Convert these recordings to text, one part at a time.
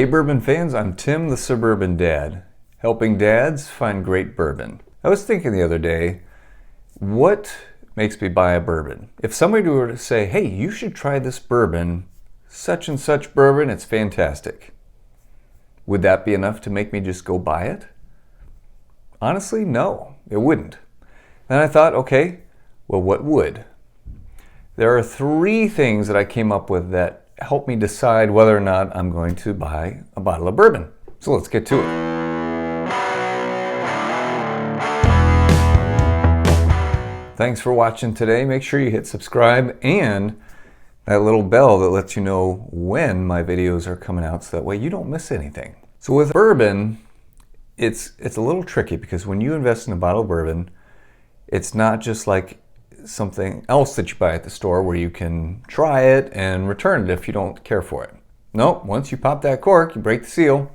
Hey bourbon fans, I'm Tim the Suburban Dad, helping dads find great bourbon. I was thinking the other day, what makes me buy a bourbon? If somebody were to say, hey, you should try this bourbon, such and such bourbon, it's fantastic. Would that be enough to make me just go buy it? Honestly, no, it wouldn't. Then I thought, okay, well, what would? There are 3 things that I came up with that help me decide whether or not I'm going to buy a bottle of bourbon. So let's get to it. Thanks for watching today. Make sure you hit subscribe and that little bell that lets you know when my videos are coming out so that way you don't miss anything. So with bourbon, it's a little tricky because when you invest in a bottle of bourbon, it's not just like something else that you buy at the store where you can try it and return it if you don't care for it. Nope, once you pop that cork, you break the seal,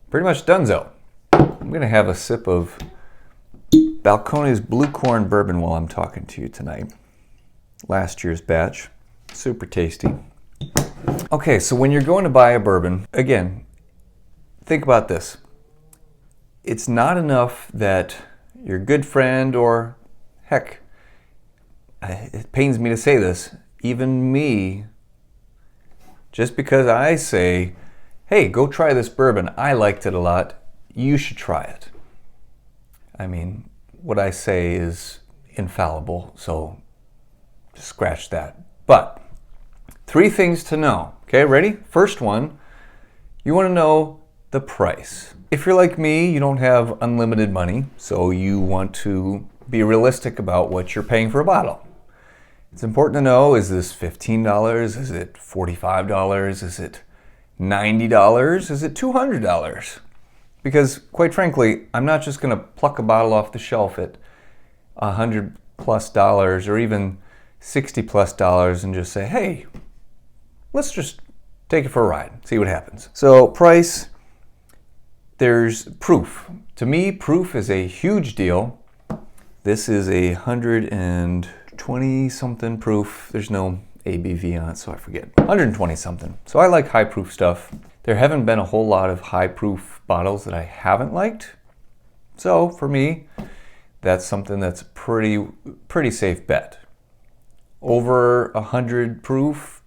pretty much donezo. I'm gonna have a sip of Balcones Blue Corn Bourbon while I'm talking to you tonight. Last year's batch, super tasty. Okay, so when you're going to buy a bourbon, again, think about this. It's not enough that your good friend or heck, it pains me to say this, even me, just because I say, hey, go try this bourbon, I liked it a lot, you should try it. I mean, what I say is infallible, so just scratch that. But 3 things to know, okay, ready? First one, you want to know the price. If you're like me, you don't have unlimited money, so you want to be realistic about what you're paying for a bottle. It's important to know, is this $15? Is it $45? Is it $90? Is it $200? Because quite frankly, I'm not just going to pluck a bottle off the shelf at $100+ or even $60+ and just say, hey, let's just take it for a ride, see what happens. So price, there's proof. To me, proof is a huge deal. This is a 120 something proof. There's no ABV on it, so I forget. 120 something. So I like high proof stuff. There haven't been a whole lot of high proof bottles that I haven't liked. So for me, that's something that's a pretty safe bet. Over 100 proof,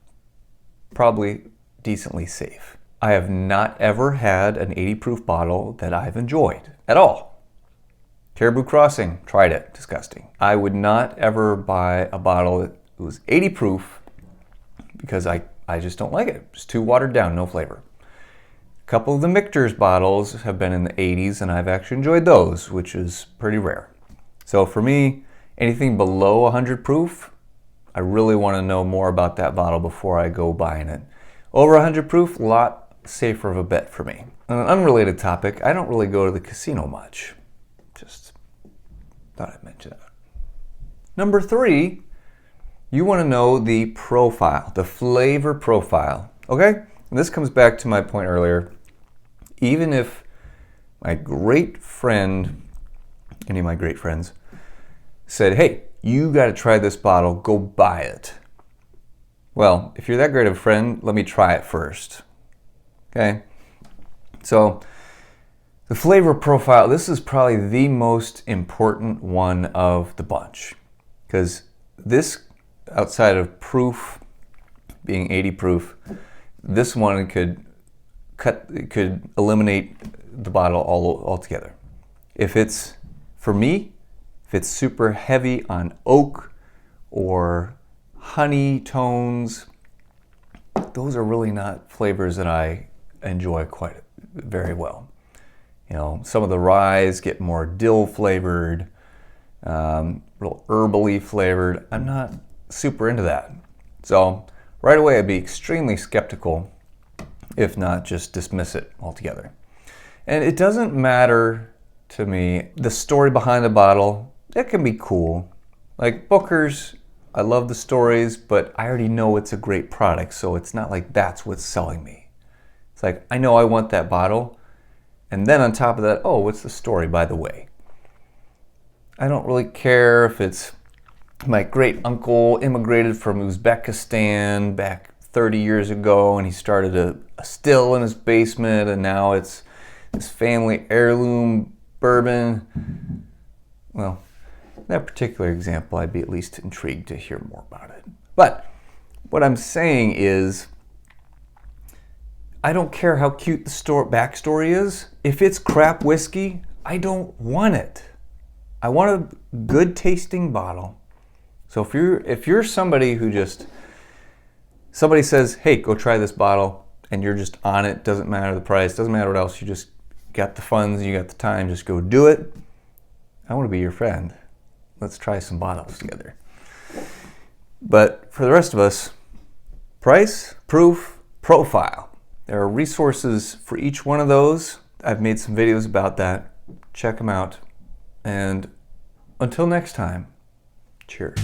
probably decently safe. I have not ever had an 80 proof bottle that I've enjoyed at all. Caribou Crossing, tried it, disgusting. I would not ever buy a bottle that was 80 proof because I just don't like it. It's too watered down, no flavor. A couple of the Michter's bottles have been in the 80s and I've actually enjoyed those, which is pretty rare. So for me, anything below 100 proof, I really want to know more about that bottle before I go buying it. Over 100 proof, a lot safer of a bet for me. On an unrelated topic, I don't really go to the casino much. Just thought I'd mention that. Number 3, you want to know the profile, the flavor profile, okay? And this comes back to my point earlier. Even if my great friend, any of my great friends, said, hey, you got to try this bottle, go buy it. Well, if you're that great of a friend, let me try it first, okay? So the flavor profile, this is probably the most important one of the bunch because this, outside of proof being 80 proof, this one could eliminate the bottle altogether. If it's, for me, if it's super heavy on oak or honey tones, those are really not flavors that I enjoy quite very well. You know, some of the ryes get more dill flavored, real herbally flavored. I'm not super into that. So right away I'd be extremely skeptical, if not just dismiss it altogether. And it doesn't matter to me, the story behind the bottle, that can be cool. Like Booker's, I love the stories, but I already know it's a great product, so it's not like that's what's selling me. It's like, I know I want that bottle, and then on top of that, oh, what's the story, by the way? I don't really care if it's my great uncle immigrated from Uzbekistan back 30 years ago, and he started a still in his basement, and now it's this family heirloom bourbon. Well, that particular example, I'd be at least intrigued to hear more about it. But what I'm saying is, I don't care how cute the backstory is. If it's crap whiskey, I don't want it. I want a good tasting bottle. So if you're somebody who somebody says, hey, go try this bottle, and you're just on it, doesn't matter the price, doesn't matter what else, you just got the funds, you got the time, just go do it. I want to be your friend. Let's try some bottles together. But for the rest of us, price, proof, profile. There are resources for each one of those. I've made some videos about that. Check them out. And until next time, cheers.